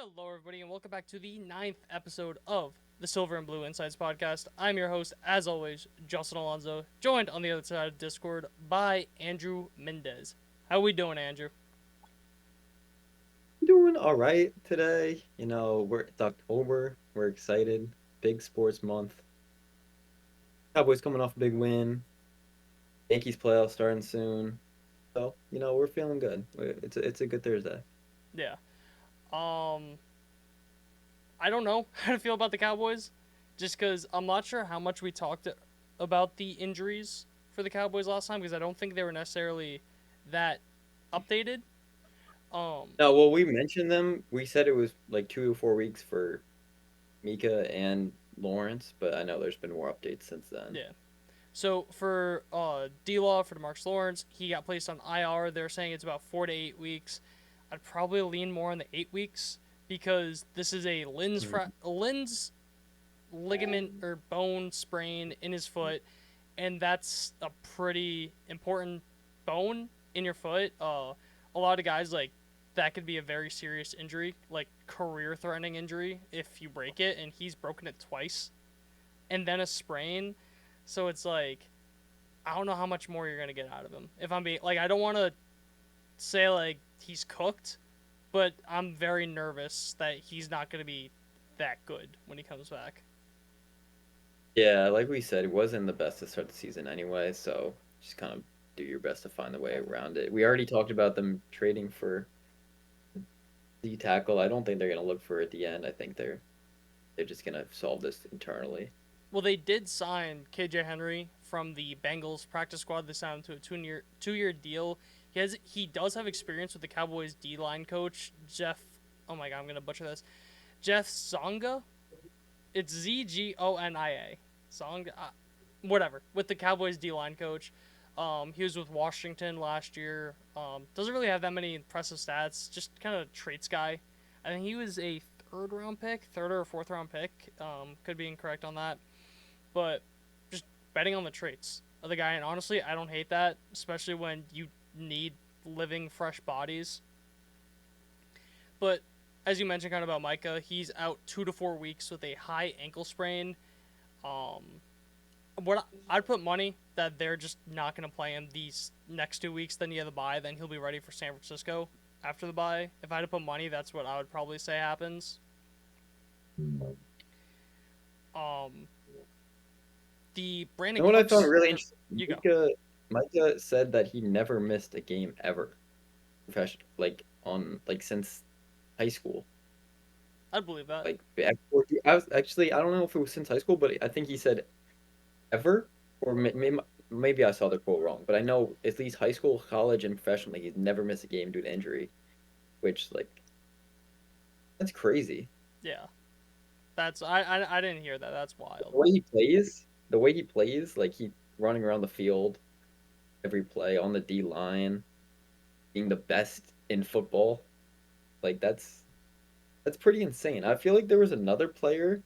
Hello, everybody, and welcome back to the ninth episode of the Silver and Blue Insights podcast. I'm your host, as always, Justin Alonso, joined on the other side of Discord by Andrew Mendez. How we doing, Andrew? Doing all right today. It's October. We're excited. Big sports month. Cowboys coming off a big win. Yankees playoffs starting soon. So, we're feeling good. It's a good Thursday. Yeah. Um, I don't know how to feel about the Cowboys, just because I'm not sure how much we talked about the injuries for the Cowboys last time, because I don't think they were necessarily that updated. Um, No, well, we mentioned them. We said it was like 2 to 4 weeks for Mika and Lawrence, but I know there's been more updates since then. yeah. So for D-Law, for DeMarcus Lawrence, he got placed on IR. They're saying it's about 4 to 8 weeks. I'd probably lean more on the 8 weeks because this is a Mhm. Lin's ligament or bone sprain in his foot, and that's a pretty important bone in your foot. A lot of guys like that could be a very serious injury, like career-threatening injury if you break it, and he's broken it twice, and then a sprain. So it's like I don't know how much more you're gonna get out of him. If I'm being like, I don't want to say like he's cooked, but I'm very nervous that he's not gonna be that good when he comes back. Yeah, like we said, it wasn't the best to start the season anyway, so just kind of do your best to find the way around it. We already talked about them trading for D tackle. I don't think they're gonna look for it at the end. I think they're just gonna solve this internally. Well, they did sign KJ Henry from the Bengals practice squad. They signed him to a two year deal. He does have experience with the Cowboys D line coach Jeff. Oh my god, I'm gonna butcher this. Jeff Zonga. It's Zgonia. Zonga. Whatever. With the Cowboys D line coach. He was with Washington last year. Doesn't really have that many impressive stats. Just kind of traits guy. I think he was a third round pick, third or fourth round pick. Could be incorrect on that, but just betting on the traits of the guy. And honestly, I don't hate that, especially when you need living, fresh bodies. But as you mentioned, kind of about Micah, he's out 2 to 4 weeks with a high ankle sprain. Um, what I'd put money that they're just not going to play him these next 2 weeks. Then he have the bye. Then he'll be ready for San Francisco after the bye. If I had to put money, that's what I would probably say happens. Um, the You Brandon know what I found Cooks, really or interesting? you go. Micah said that he never missed a game ever, professional, like since high school. I'd believe that. I was actually I don't know if it was since high school, but I think he said ever, or maybe I saw the quote wrong. But I know at least high school, college, and professionally, he's never missed a game due to injury, which like that's crazy. Yeah, I didn't hear that. That's wild. The way he plays, like he running around the field every play on the D line, being the best in football, like that's pretty insane. I feel like there was another player,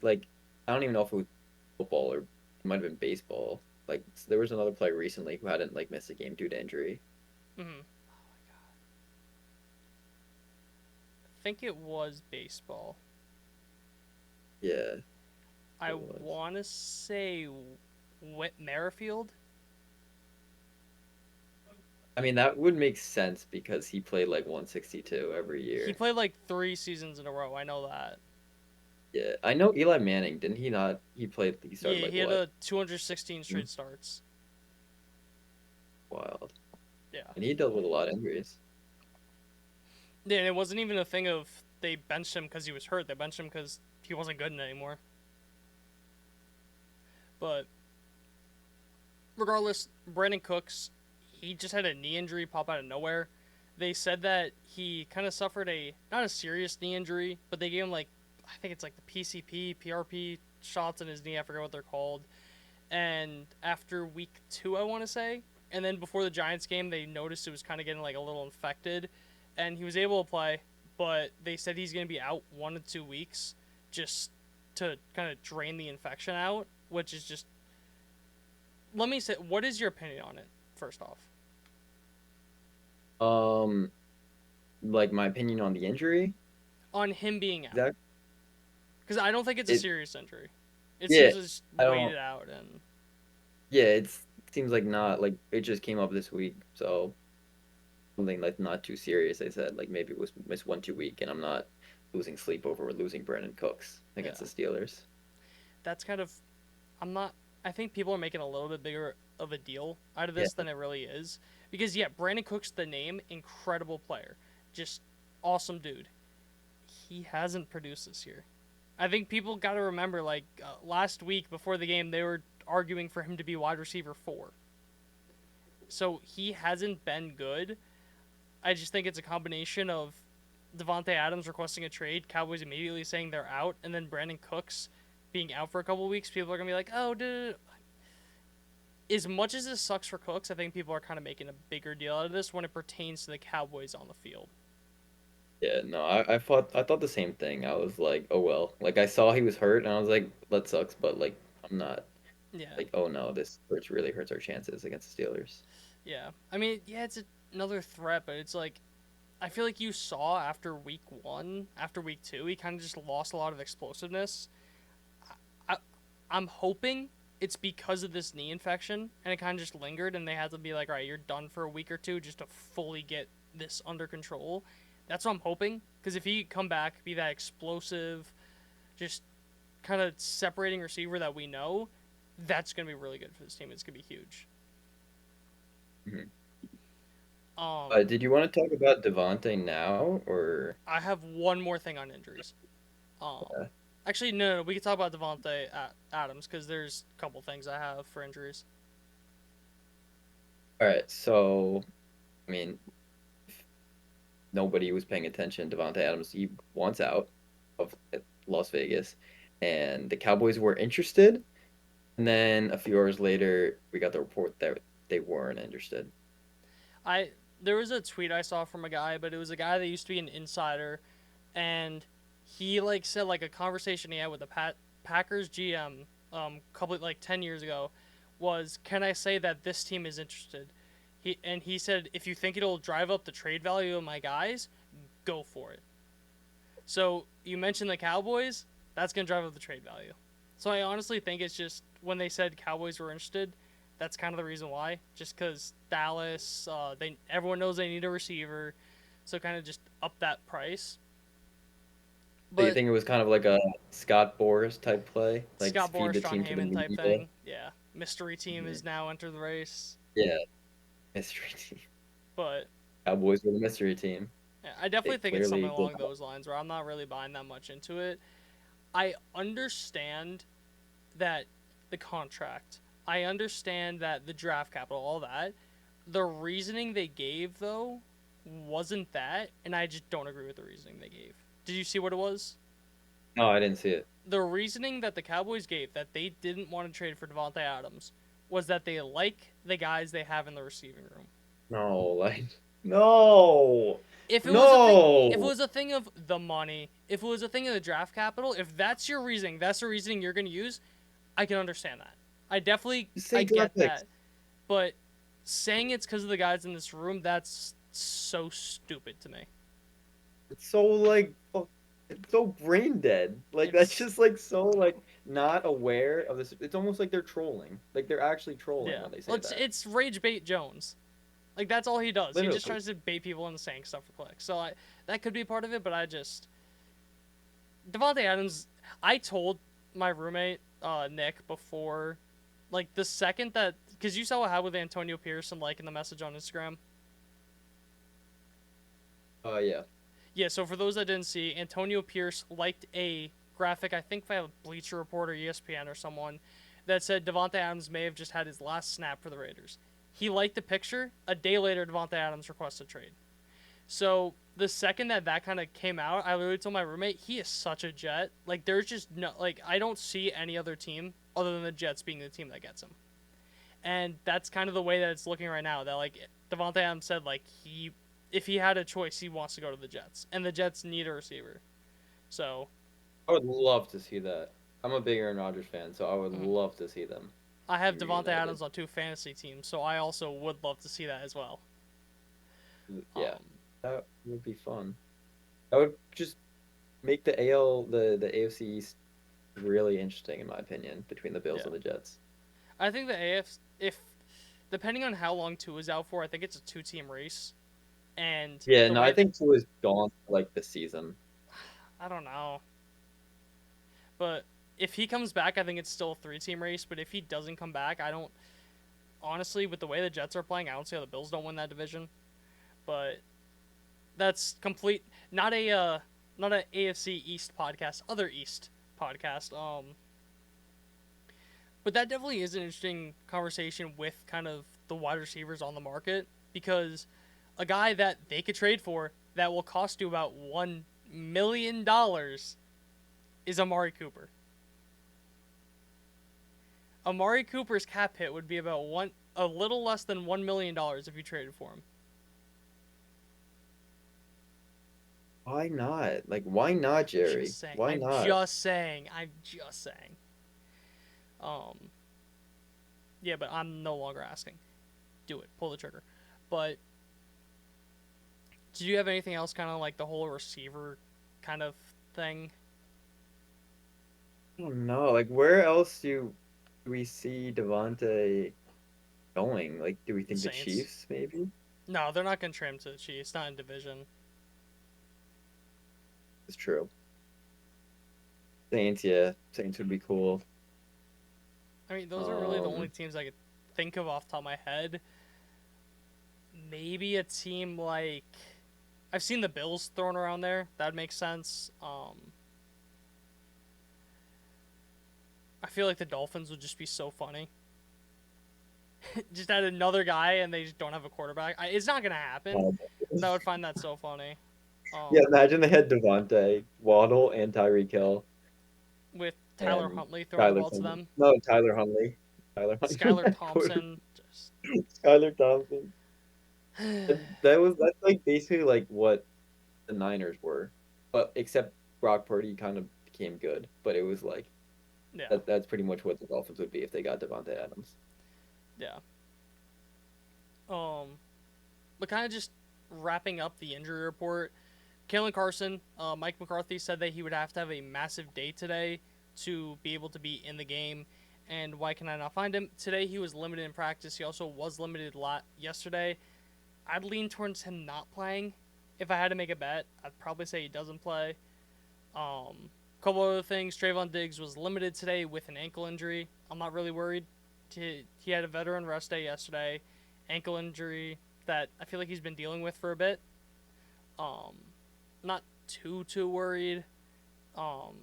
like I don't even know if it was football or it might have been baseball. Like there was another player recently who hadn't like missed a game due to injury. Mm-hmm. I think it was baseball. Yeah, I it was. want to say Whit Merrifield. I mean that would make sense because he played like 162 every He year. played like 3 seasons in a row. I know that. Yeah, I know Eli Manning, didn't he not? He started Yeah, like he had what? a 216 Hmm? straight starts. Wild. Yeah. And he dealt with a lot of injuries. Yeah, and it wasn't even a thing of they benched him because he was hurt. They benched him because he wasn't good anymore. But regardless, Brandon Cooks, he just had a knee injury pop out of nowhere. They said that he kind of suffered a not a serious knee injury, but they gave him like I think it's like the PCP, PRP shots in his knee. I forget what they're called. And after week 2, I want to say, and then before the Giants game, they noticed it was kind of getting like a little infected, and he was able to play, but they said he's going to be out 1 to 2 weeks just to kind of drain the infection out, which is just. Let me say, what is your opinion on it? First off, Um, like my opinion on the injury. on him being out, Exactly. because I don't think it's a It serious injury. It yeah. seems to just I wait don't. it out and Yeah, it seems like not like it just came up this week, so something like not too serious. They said like maybe it was miss 1 2 week, and I'm not losing sleep over losing Brandon Cooks against yeah, the Steelers. that's kind of I'm not. I think people are making a little bit bigger of a deal out of Yeah, this than it really is. Because yeah, Brandon Cook's the name, incredible player, just awesome dude. He hasn't produced this year. I think people got to remember, like last week before the game, they were arguing for him to be wide receiver 4. So he hasn't been good. I just think it's a combination of Devontae Adams requesting a trade, Cowboys immediately saying they're out, and then Brandon Cooks being out for a couple of weeks. People are gonna be like, "Oh, dude." As much as this sucks for Cooks, I think people are kind of making a bigger deal out of this when it pertains to the Cowboys on the field. yeah. No, I thought the same thing. I was like, oh well. Like I saw he was hurt, and I was like, that sucks. But like, I'm not Yeah, like, oh no, this hurts really hurts our chances against the Steelers. yeah. I mean, yeah, it's another threat, but it's like I feel like you saw after week 1, after week 2, he kind of just lost a lot of explosiveness. I, I'm hoping it's because of this knee infection, and it kind of just lingered, and they had to be like, all right, you're done for a week or two just to fully get this under control. That's what I'm hoping, because if he come back, be that explosive, just kind of separating receiver that we know, that's going to be really good for this team. It's going to be huge. Mhm. Um, Did you want to talk about Devontae now, or I have one more thing on injuries. uh, Actually, no, we can talk about Devontae Adams because there's a couple things I have for injuries. all right? So, I mean, nobody was paying attention. Devontae Adams, he wants out of Las Vegas, and the Cowboys were interested. And then a few hours later, we got the report that they weren't interested. I There was a tweet I saw from a guy, but it was a guy that used to be an insider, and he like said like a conversation he had with the Packers GM couple like 10 years ago was, can I say that this team is interested? He said, if you think it'll drive up the trade value of my guys, go for it. So you mentioned the Cowboys, that's gonna drive up the trade value. So I honestly think it's just when they said Cowboys were interested, that's kind of the reason why. Just because Dallas, they everyone knows they need a receiver, so kind of just up that price. So you But think it was kind of like a Scott Boras type play, like Scott feed Boras, the John team to the Heyman type media? thing, yeah. Mystery team Mhm. is now entered the race, Yeah, mystery team. but Cowboys were the mystery team. yeah, I They definitely think it's something clearly did along not. those lines where I'm not really buying that much into it. I understand that the contract. I understand that the draft capital, all that. The reasoning they gave though wasn't that, and I just don't agree with the reasoning they gave. Did you see what it was? No, I didn't see it. The reasoning that the Cowboys gave that they didn't want to trade for Devontae Adams was that they like the guys they have in the receiving room. No, like no, If it was a thing, if it no. was a thing of the money, if it was a thing of the draft capital, if that's your reasoning, that's the reasoning you're going to use, I can understand that. Just I say get draft picks. that. But saying it's because of the guys in this room, that's so stupid to me. It's so like it's so brain dead. Like that's It's just like so like not aware of this. It's almost like they're trolling. Like they're actually trolling yeah. when they Well, say that. it's Rage Bait Jones. Like that's all he does. He just Literally. tries to bait people into saying stuff for clicks. So that could be part of it, but I just Devontae Adams. I told my roommate Nick before, like the second that because you saw what happened with Antonio Pierce and liking the message on Instagram. Yeah. Yeah, so for those that didn't see, Antonio Pierce liked a graphic, I think by Bleacher Report or ESPN or someone, that said Devontae Adams may have just had his last snap for the Raiders. He liked the picture. A day later, Devontae Adams requested trade. So the second that kind of came out, I literally told my roommate, he is such a Jet. Like, there's just no, like, I don't see any other team other than the Jets being the team that gets him. And that's kind of the way that it's looking right now. That, like, Devontae Adams said, like, if he had a choice, he wants to go to the Jets. And the Jets need a receiver. So, I would love to see that. I'm a big Aaron Rodgers fan, so I would mm. love to see them I have be Devontae reunited. Adams on 2 fantasy teams, so I also would love to see that as well. Yeah, Um, that would be fun. That would just make the AL the AFC East really interesting in my opinion between the Bills Yeah, and the Jets. I think the AF if depending on how long Tua is out for, I think it's a two-team race, and Yeah, the no, way I that think Tua is gone for, like the season. I don't know, but if he comes back, I think it's still a three-team race. But if he doesn't come back, I don't honestly with the way the Jets are playing, I don't see how the Bills don't win that division. But that's complete not a not a AFC East podcast, other East podcast. But that definitely is an interesting conversation with kind of the wide receivers on the market because a guy that they could trade for that will cost you about $1 million is Amari Cooper. Amari Cooper's cap hit would be about a little less than $1 million if you traded for him. Why not? Like, why not, I'm just Jerry? saying. Why I'm not? just saying. I'm just saying. Um, yeah, but I'm no longer asking. Do it. Pull the trigger. But did you have anything else kind of like the whole receiver kind of thing? I don't know. Like, where else do we see Devontae going? Like, do we think the Saints. Chiefs maybe? No, they're not going to trade him to the Chiefs. Not in division. It's true. Saints, yeah, Saints would be cool. I mean, those are really the only Um, teams I could think of off the top of my head. Maybe a team like I've seen the Bills thrown around there. That makes sense. I feel like the Dolphins would just be so funny. Just add another guy and they just don't have a quarterback. It's not gonna happen, um, but I would find that so funny. yeah, Um, imagine they had Devontae, Waddle, and Tyreek Hill, with Tyler and Huntley throwing the Skylar ball to Thompson. them, No, Tyler Huntley. Tyler Huntley Skylar at quarterback. Thompson, just Skylar Thompson. That was that's like basically like what the Niners were, but except Brock Purdy kind of became good. But it was like yeah, that's pretty much what the Dolphins would be if they got Devontae Adams. yeah. But kind of just wrapping up the injury report. Kalen Carson, Mike McCarthy said that he would have to have a massive day today to be able to be in the game. And why can I not find him? Today he was limited in practice. He also was limited a lot yesterday. I'd lean towards him not playing. If I had to make a bet, I'd probably say he doesn't play. Couple other things. Trayvon Diggs was limited today with an ankle injury. I'm not really worried. He had a veteran rest day yesterday. Ankle injury that I feel like he's been dealing with for a bit. Um, Not too worried. Um,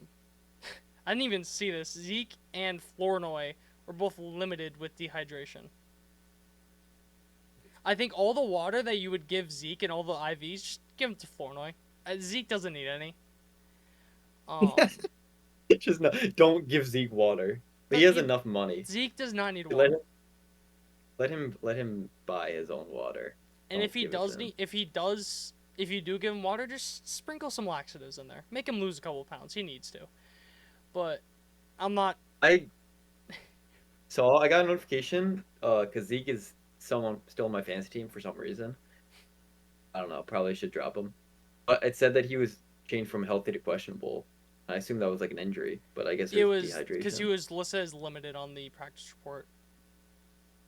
I didn't even see this. Zeke and Flournoy were both limited with dehydration. I think all the water that you would give Zeke and all the IVs, just give them to Flournoy. Zeke doesn't need any. Um, Just no, don't give Zeke water. But no, he has enough money. Zeke does not need Let water. him let him buy his own water. And Don't give it to him. if you do give him water, just sprinkle some laxatives in there. Make him lose a couple pounds. He needs to. But I'm not. I saw I got a notification because Zeke is someone still on my fantasy team for some reason. I don't know. Probably should drop him. But it said that he was changed from healthy to questionable. I assume that was like an injury, but I guess it It was was because he dehydration. was listed as limited on the practice report.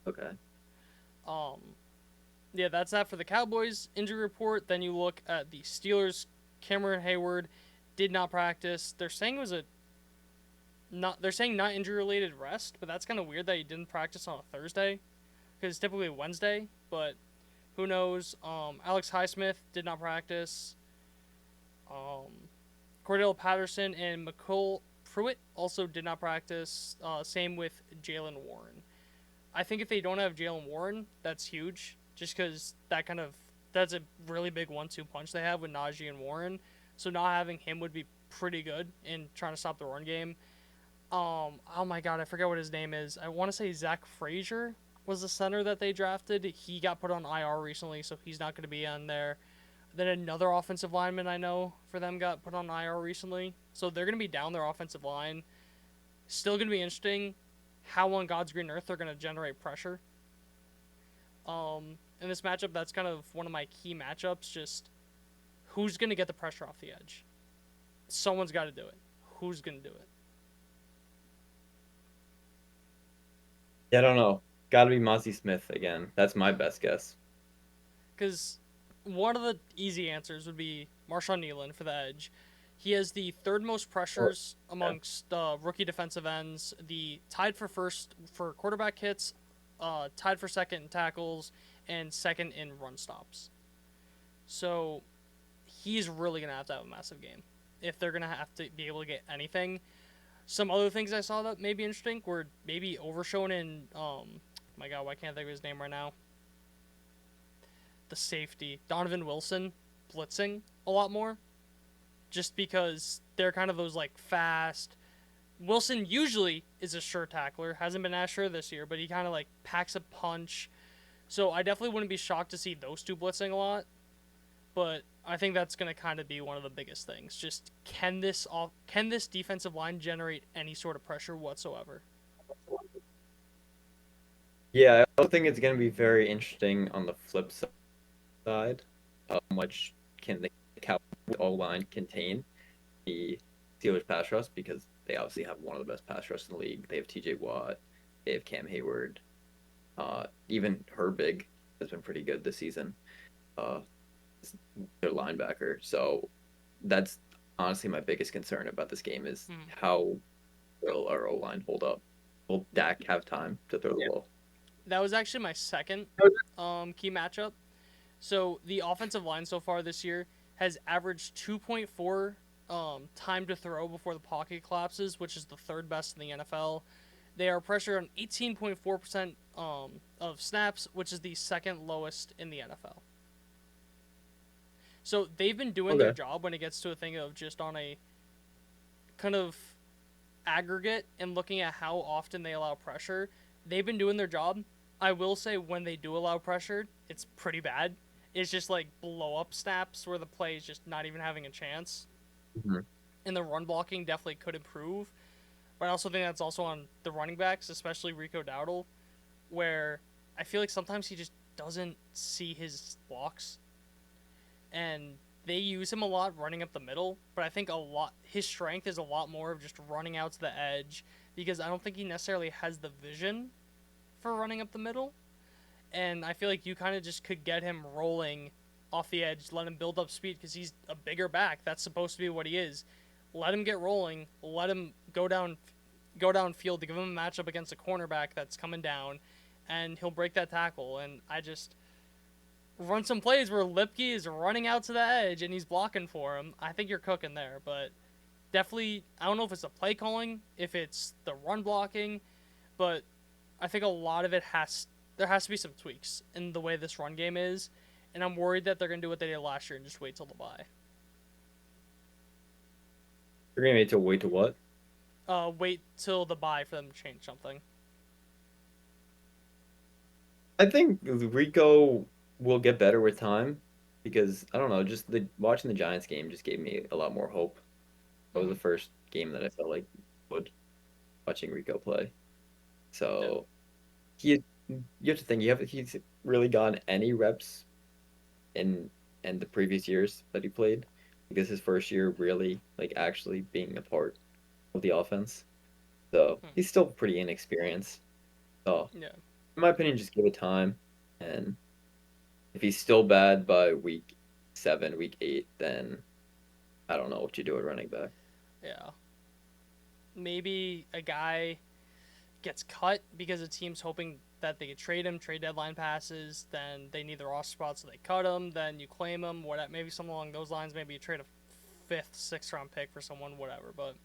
Okay. Um, yeah, that's that for the Cowboys injury report. Then you look at the Steelers. Cameron Hayward did not practice. They're saying it was a not. They're saying not injury related rest, but that's kind of weird that he didn't practice on a Thursday because it's typically Wednesday. But who knows? Alex Highsmith did not practice. Cordell Patterson and McCole Pruitt also did not practice. Same with Jalen Warren. I think if they don't have Jalen Warren, that's huge. Just because that's a really big 1-2 punch they have with Najee and Warren. So not having him would be pretty good in trying to stop the run game. Oh my god, I forget what his name is. I want to say Zach Frazier was the center that they drafted. He got put on IR recently, so he's not going to be on there. Then another offensive lineman I know for them got put on IR recently, so they're going to be down their offensive line. Still going to be interesting how on God's green earth they're going to generate pressure. In this matchup, that's kind of one of my key matchups. Just who's going to get the pressure off the edge. someone's got to do it. Who's gonna do it? Yeah, I don't know. Got to be Mozzie Smith again. That's my best guess. Because one of the easy answers would be Marshawn Nealon for the edge. He has the third most Oh, pressures yeah. amongst rookie defensive ends, the tied for first for quarterback hits, tied for second in tackles, and second in run stops. So he's really going to have a massive game if they're going to have to be able to get anything. Some other things I saw that may be interesting were maybe overshown in, my God, why can't I think of his name right now? The safety, Donovan Wilson, blitzing a lot more just because they're kind of those like fast. Wilson usually is a sure tackler, hasn't been as sure this year, but he kind of like packs a punch. So I definitely wouldn't be shocked to see those two blitzing a lot. But I think that's going to kind of be one of the biggest things. Just can this defensive line generate any sort of pressure whatsoever? Yeah, I also think it's going to be very interesting on the flip side. How much can the Cowboys O line contain the Steelers pass rush? Because they obviously have one of the best pass rush in the league. They have TJ Watt, they have Cam Hayward, even Herbig has been pretty good this season. Uh, their linebacker. So that's honestly my biggest concern about this game is Hmm. how will our O line hold up? Will Dak have time to throw the ball? That was actually my second key matchup. So the offensive line so far this year has averaged 2.4 time to throw before the pocket collapses, which is the third best in the NFL. They are pressured on 18.4% of snaps, which is the second lowest in the NFL. So they've been doing their Okay. job when it gets to a thing of just on a kind of aggregate and looking at how often they allow pressure. They've been doing their job. I will say when they do allow pressure, it's pretty bad. It's just like blow up snaps where the play is just not even having a chance. Mhm. And the run blocking definitely could improve. But I also think that's also on the running backs, especially Rico Dowdle, where I feel like sometimes he just doesn't see his blocks. And they use him a lot running up the middle, but I think a lot his strength is a lot more of just running out to the edge because I don't think he necessarily has the vision for running up the middle. And I feel like you kind of just could get him rolling off the edge, let him build up speed because he's a bigger back. That's supposed to be what he is. Let him get rolling. Let him go downfield to give him a matchup against a cornerback that's coming down, and he'll break that tackle. And I just run some plays where Lipke is running out to the edge and he's blocking for him. I think you're cooking there, but definitely I don't know if it's the play calling, if it's the run blocking, but I think a lot of it has to be some tweaks in the way this run game is, and I'm worried that they're gonna do what they did last year and just wait till the bye. You're gonna need to wait to what? Wait till the bye for them to change something. I think Rico will get better with time because I don't know, just the watching the Giants game just gave me a lot more hope. That was Mm-hmm. the first game that I felt like would watching Rico play. Yeah. So he you have to think he's really gotten any reps in the previous years that he played because his first year really like actually being a part of the offense. So Hmm. he's still pretty inexperienced. So Yeah. in my opinion, just give it time. And if he's still bad by week 7, week 8, then I don't know what you do at running back. Yeah. Maybe a guy gets cut because the team's hoping that they could trade him, trade deadline passes, then they need the roster spot, so they cut him, then you claim him, whatever, maybe something along those lines, maybe you trade a fifth, sixth round pick for someone, whatever, but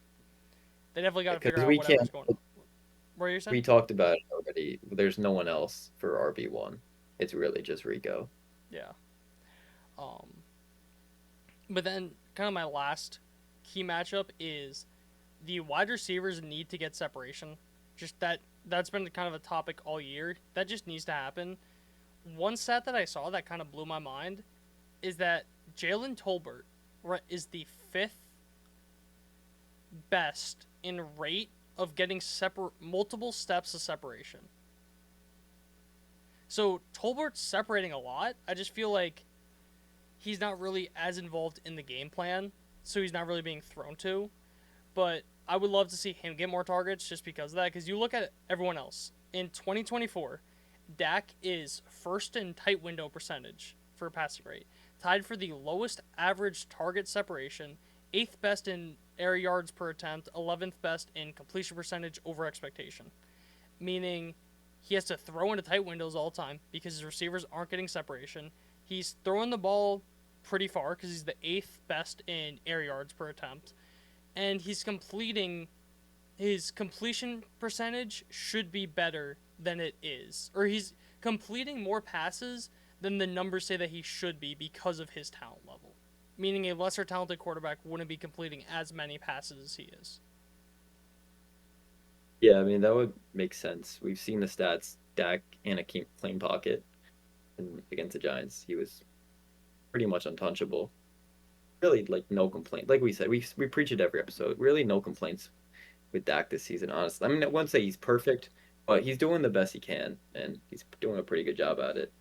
they definitely got to figure Because out we whatever's can't. going on. What are you saying? We talked about it already. There's no one else for RB1. It's really just Rico. Yeah. Um, but then kind of my last key matchup is the wide receivers need to get separation. Just that's been kind of a topic all year. That just needs to happen. One stat that I saw that kind of blew my mind is that Jalen Tolbert is the fifth best in rate of getting multiple steps of separation. So Tolbert's separating a lot. I just feel like he's not really as involved in the game plan so he's not really being thrown to. But I would love to see him get more targets just because of that. Because you look at everyone else in 2024, Dak is first in tight window percentage for passing rate, tied for the lowest average target separation, eighth best in air yards per attempt, 11th best in completion percentage over expectation. Meaning he has to throw into tight windows all the time because his receivers aren't getting separation. He's throwing the ball pretty far because he's the eighth best in air yards per attempt, and he's completing his completion percentage should be better than it is, or he's completing more passes than the numbers say that he should be because of his talent level. Meaning a lesser talented quarterback wouldn't be completing as many passes as he is. Yeah, I mean that would make sense. We've seen the stats. Dak in a clean pocket and against the Giants, he was pretty much untouchable. Really, like no complaint. Like we said, we preach it every episode. Really, no complaints with Dak this season. Honestly, I mean, I wouldn't say he's perfect, but he's doing the best he can, and he's doing a pretty good job at it.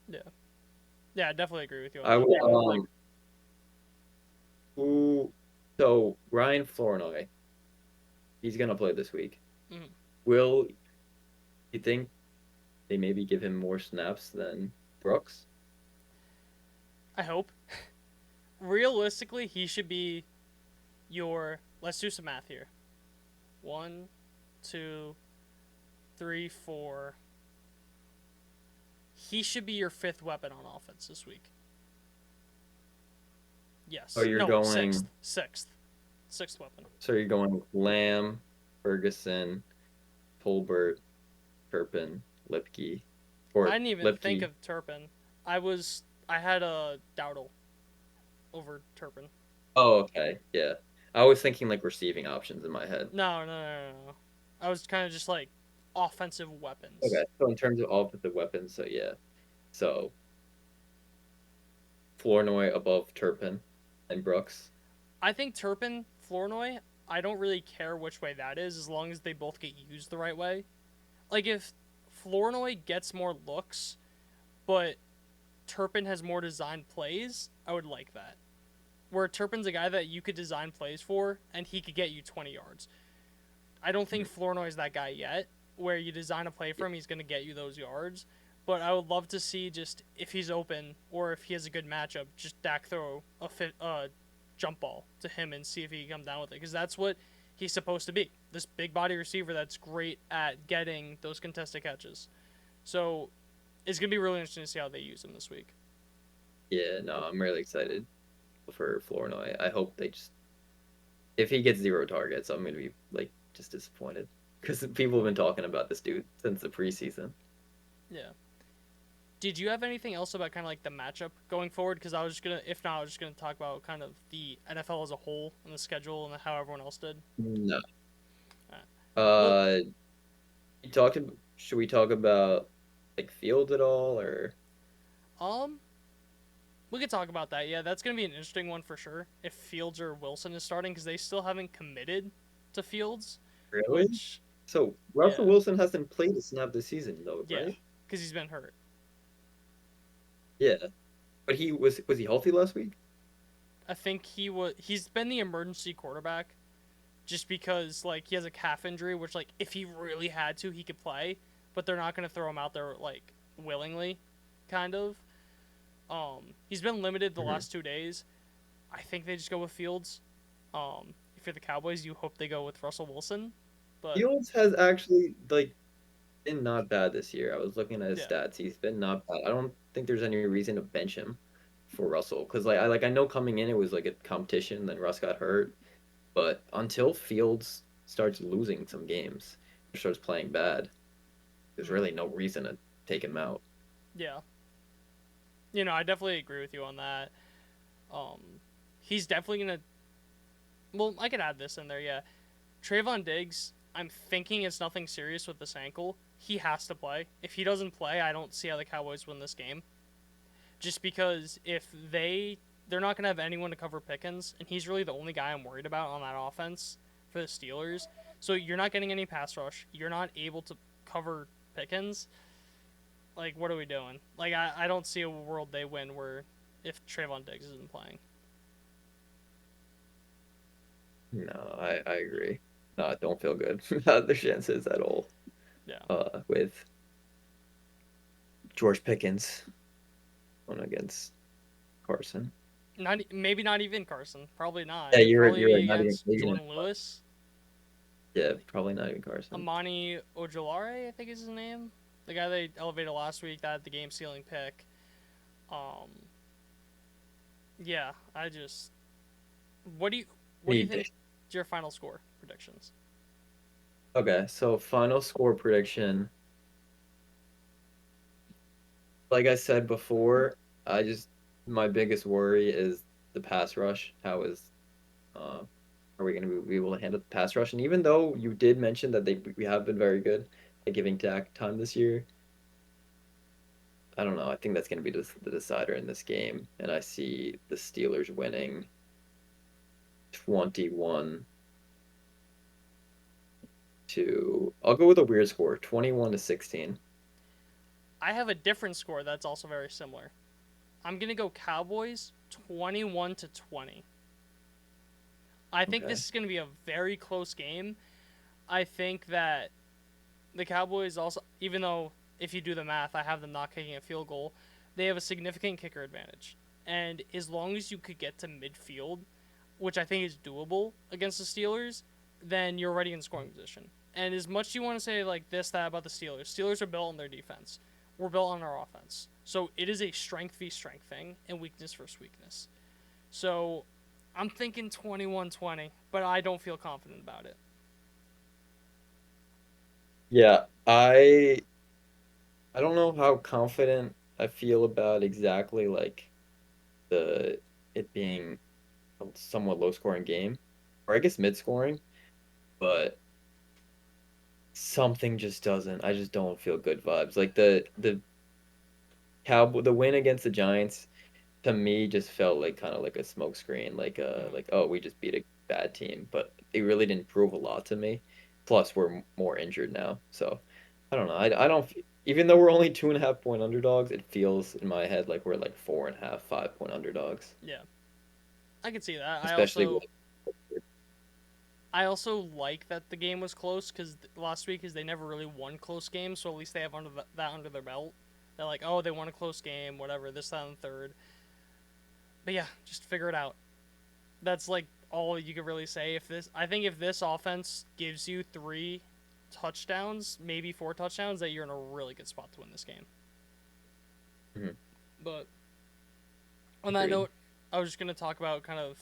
Yeah, yeah, I definitely agree with you on I that. will. Who? So Ryan Flournoy, he's gonna play this week. Mm-hmm. Will you think they maybe give him more snaps than Brooks? I hope. Realistically, he should be your. Let's do some math here. One, two, three, four. He should be your fifth weapon on offense this week. Oh, Yes. you're No, going. sixth weapon. So you're going Lamb, Ferguson, Tolbert, Turpin, Lipke, I or didn't even think Lipke. of Turpin. I had a Dowdle over Turpin. Oh, okay, yeah. I was thinking like receiving options in my head. No. I was kind of just like offensive weapons. Okay, so in terms of offensive weapons, so yeah, so Flournoy above Turpin and Brooks. I think Turpin, Flournoy, I don't really care which way that is as long as they both get used the right way. Like if Flournoy gets more looks, but Turpin has more designed plays, I would like that. Where Turpin's a guy that you could design plays for and he could get you 20 yards. I don't think Mhm. Flournoy's that guy yet, where you design a play for him, he's going to get you those yards. But I would love to see just if he's open or if he has a good matchup, just Dak throw a jump ball to him and see if he can come down with it. Because that's what he's supposed to be. This big body receiver that's great at getting those contested catches. So it's going to be really interesting to see how they use him this week. Yeah, no, I'm really excited for Flournoy. I hope they just if he gets zero targets, I'm gonna be like just disappointed because people have been talking about this dude since the preseason. Yeah. Did you have anything else about kind of like the matchup going forward? Because I was just gonna, if not, I was just gonna talk about kind of the NFL as a whole and the schedule and how everyone else did. No. Alright. Well, Uh, you talked. Should we talk about like Fields at all, or um, we could talk about that. Yeah, that's gonna be an interesting one for sure. If Fields or Wilson is starting, because they still haven't committed to Fields, really? which, So Russell yeah, Wilson hasn't played a snap this season though, yeah, right? because he's been hurt. Yeah, but he was he healthy last week? I think he's been the emergency quarterback, just because like he has a calf injury, which like if he really had to, he could play, but they're not gonna throw him out there like willingly, kind of. He's been limited the Hmm. last 2 days. I think they just go with Fields. If you're the Cowboys, you hope they go with Russell Wilson, but Fields has actually like been not bad this year. I was looking at his yeah, stats. He's been not bad. I don't think there's any reason to bench him for Russell because like I know coming in it was like a competition. Then Russ got hurt, but until Fields starts losing some games or starts playing bad, there's mm, really no reason to take him out. yeah, I definitely agree with you on that. Um, he's definitely gonna. Well, I could add this in there. Yeah, Trayvon Diggs. I'm thinking it's nothing serious with this ankle. He has to play. If he doesn't play, I don't see how the Cowboys win this game. Just because if they're not gonna have anyone to cover Pickens, and he's really the only guy I'm worried about on that offense for the Steelers. So you're not getting any pass rush. You're not able to cover Pickens. Like, what are we doing? Like, I don't see a world they win where if Trayvon Diggs isn't playing. No, I agree. No, I don't feel good about the chances at all. Yeah. With George Pickens going against Carson. Maybe not even Carson. Probably not. Yeah, It'd probably you're be right. Not even against maybe not. Jordan Lewis, Yeah, probably not even Carson. Amani Ojolari, I think is his name, the guy they elevated last week that had the game sealing pick. Um, yeah, I just what do you what do you Need think? Your final score predictions? Okay, so final score prediction. Like I said before, I just my biggest worry is the pass rush. How is uh are we going to be able to handle the pass rush? And even though you did mention that we have been very good at giving Dak time this year, I don't know. I think that's going to be the decider in this game, and I see the Steelers winning 21 to. I'll go with a weird score, 21-16. I have a different score that's also very similar. I'm gonna go Cowboys 21-20. I think Okay. this is gonna be a very close game. I think that the Cowboys also, even though if you do the math, I have them not kicking a field goal, they have a significant kicker advantage. And as long as you could get to midfield, which I think is doable against the Steelers, then you're already in scoring position. And as much as you want to say like this, that about the Steelers, Steelers are built on their defense. We're built on our offense. So it is a strength v strength thing and weakness versus weakness. So I'm thinking 21-20, but I don't feel confident about it. Yeah, I don't know how confident I feel about exactly like the it being a somewhat low scoring game, or I guess mid scoring, but something just doesn't. I just don't feel good vibes. Like the win against the Giants to me just felt like kind of like a smokescreen, Mm-hmm. like oh we just beat a bad team, but they really didn't prove a lot to me. Plus we're more injured now, so I don't know. I don't even though we're only 2.5 point underdogs, it feels in my head like we're like 4.5, 5 point underdogs, Yeah, I can see that. especially with. I also like that the game was close because last week is they never really won close games, so at least they have that under their belt. They're like, oh, they won a close game, whatever, this, that, and third. But yeah, just figure it out. That's like all you could really say. I think if this offense gives you 3 touchdowns, maybe 4 touchdowns, that you're in a really good spot to win this game. Mhm, But on that agreed. note, I was just gonna talk about kind of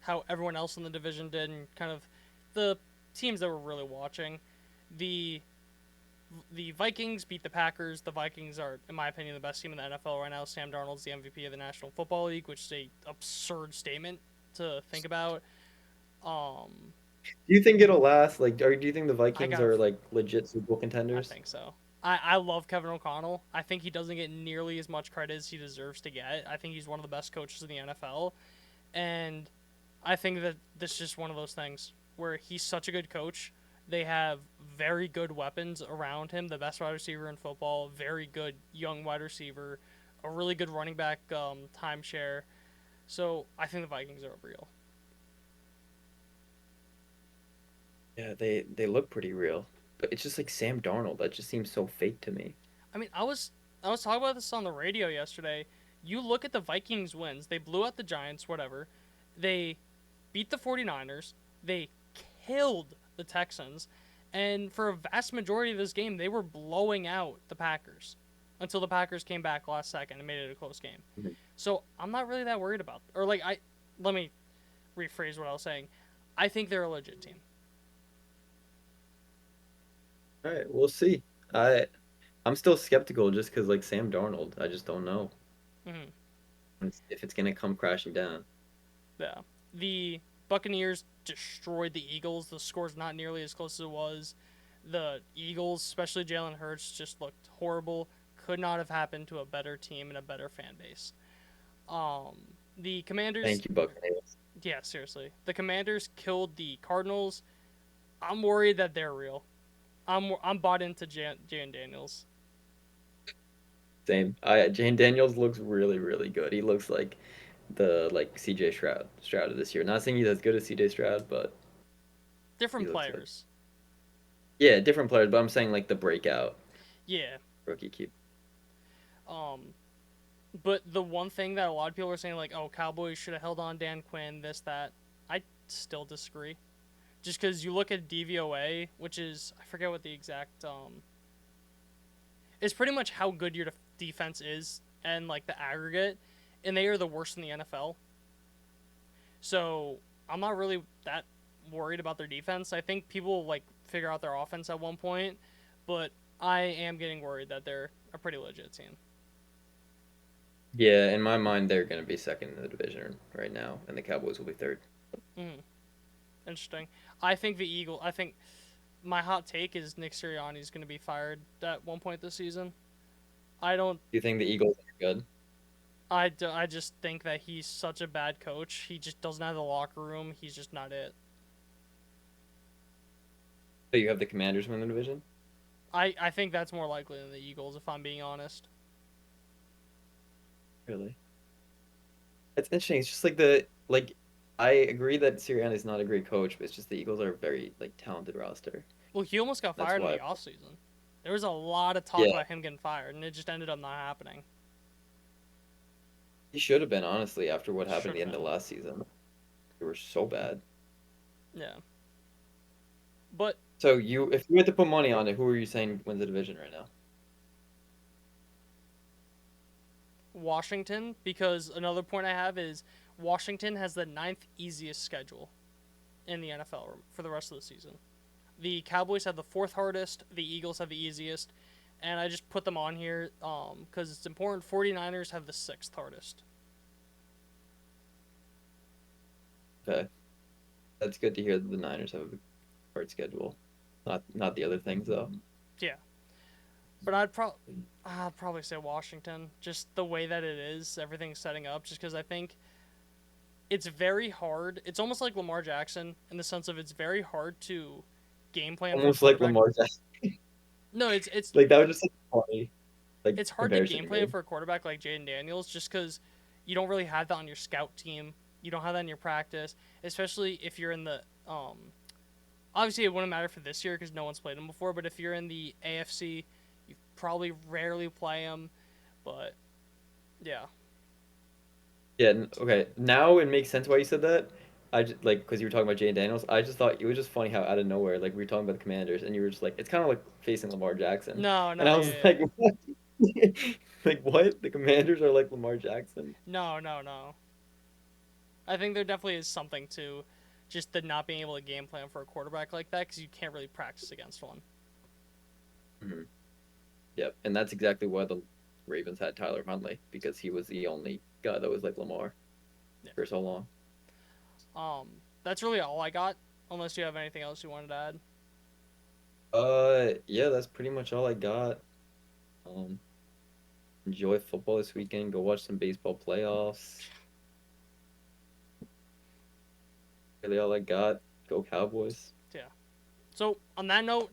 how everyone else in the division did and kind of the teams that we're really watching. The the Vikings beat the Packers. The Vikings are, in my opinion, the best team in the NFL right now. Sam Darnold's the MVP of the National Football League, which is a absurd statement to think about. Um, Do you think it'll last? Like, or do you think the I Vikings got, are like legit Super Bowl I contenders? think so. I love Kevin O'Connell. I think he doesn't get nearly as much credit as he deserves to get. I think he's one of the best coaches in the NFL, and I think that this is just one of those things where he's such a good coach. They have very good weapons around him, the best wide receiver in football, very good young wide receiver, a really good running back timeshare. So I think the Vikings are real. Yeah, they look pretty real, but it's just like Sam Darnold. That just seems so fake to me. I mean, I was talking about this on the radio yesterday. You look at the Vikings wins. They blew out the Giants, whatever. They beat the 49ers. They killed the Texans. And for a vast majority of this game, they were blowing out the Packers until the Packers came back last second and made it a close game. Mhm. So I'm not really that worried about. Or like I, let me rephrase what I was saying. I think they're a legit team. All right, we'll see. I I'm still skeptical just because like Sam Darnold, I just don't know Mm-hmm. if it's gonna come crashing down. Yeah. The Buccaneers destroyed the Eagles. The score's not nearly as close as it was. The Eagles, especially Jalen Hurts, just looked horrible. Could not have happened to a better team and a better fan base. The Commanders, Thank you, Buccaneers. yeah, seriously. The Commanders killed the Cardinals. I'm worried that they're real. I'm bought into Jan Daniels. Same. I Jane Daniels looks really good. He looks like the like CJ Stroud of this year. Not saying he's as good as CJ Stroud, but Different he looks like. players. Yeah, different players, but I'm saying like the breakout Yeah. rookie keep. Um, but the one thing that a lot of people are saying, like, oh, Cowboys should have held on Dan Quinn, this, that, I still disagree. Just because you look at DVOA, which is, I forget what the exact, it's pretty much how good your defense is and, like, the aggregate, and they are the worst in the NFL. So I'm not really that worried about their defense. I think people will, like, figure out their offense at one point, but I am getting worried that they're a pretty legit team. Yeah, in my mind, they're going to be second in the division right now, and the Cowboys will be third. Mm, interesting. I think the Eagle. I think my hot take is Nick Sirianni is going to be fired at one point this season. I don't. Do you think the Eagles are good? I just think that he's such a bad coach. He just doesn't have the locker room. He's just not it. So you have the Commanders win the division? I think that's more likely than the Eagles, if I'm being honest. Really? It's interesting. It's just like the like. I agree that Sirianni is not a great coach, but it's just the Eagles are a very like talented roster. Well, he almost got That's fired in why. the offseason. There was a lot of talk Yeah, about him getting fired, and it just ended up not happening. he should have been honestly after what happened at Should the have end of been. last season. They were so bad. Yeah. But So you, if you had to put money on it, who are you saying wins the division right now? Washington, because another point I have is Washington has the ninth easiest schedule in the NFL for the rest of the season. The Cowboys have the fourth hardest, the Eagles have the easiest, and I just put them on here because it's important. 49ers have the sixth hardest. Okay, that's good to hear that the Niners have a hard schedule. Not the other things though. Yeah, but I'd probably say Washington. Just the way that it is, everything's setting up. Just because I think it's very hard. It's almost like Lamar Jackson in the sense of it's very hard to game plan for a Almost like quarterback. Lamar Jackson. No, it's Like that was just like funny like it's hard to comparison game you plan made. for a quarterback like Jaden Daniels just because you don't really have that on your scout team. You don't have that in your practice, especially if you're in the Obviously, it wouldn't matter for this year because no one's played him before. But if you're in the AFC, you probably rarely play him. But yeah, Yeah. Okay. Now it makes sense why you said that. I just like because you were talking about Jane Daniels. I just thought it was just funny how out of nowhere, like we were talking about the Commanders, and you were just like, it's kind of like facing Lamar Jackson, no, and no, I yeah, was yeah. like, what? Like what? The Commanders are like Lamar Jackson? No, no, no. I think there definitely is something to just the not being able to game plan for a quarterback like that because you can't really practice against one. Hmm. Yep, and that's exactly why the Ravens had Tyler Huntley because he was the only guy that was like Lamar Yeah. for so long. That's really all I got. Unless you have anything else you wanted to add. Yeah, that's pretty much all I got. Um, enjoy football this weekend. Go watch some baseball playoffs. Really all I got. Go Cowboys. Yeah. So on that note,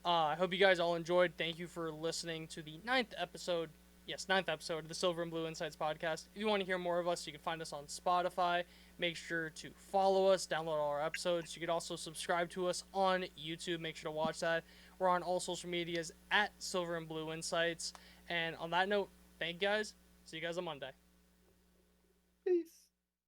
I hope you guys all enjoyed. Thank you for listening to the ninth episode. Yes, ninth episode of the Silver and Blue Insights podcast. If you want to hear more of us, you can find us on Spotify. Make sure to follow us, download all our episodes. You could also subscribe to us on YouTube. Make sure to watch that. We're on all social medias at Silver and Blue Insights. And on that note, thank you guys. See you guys on Monday. Peace.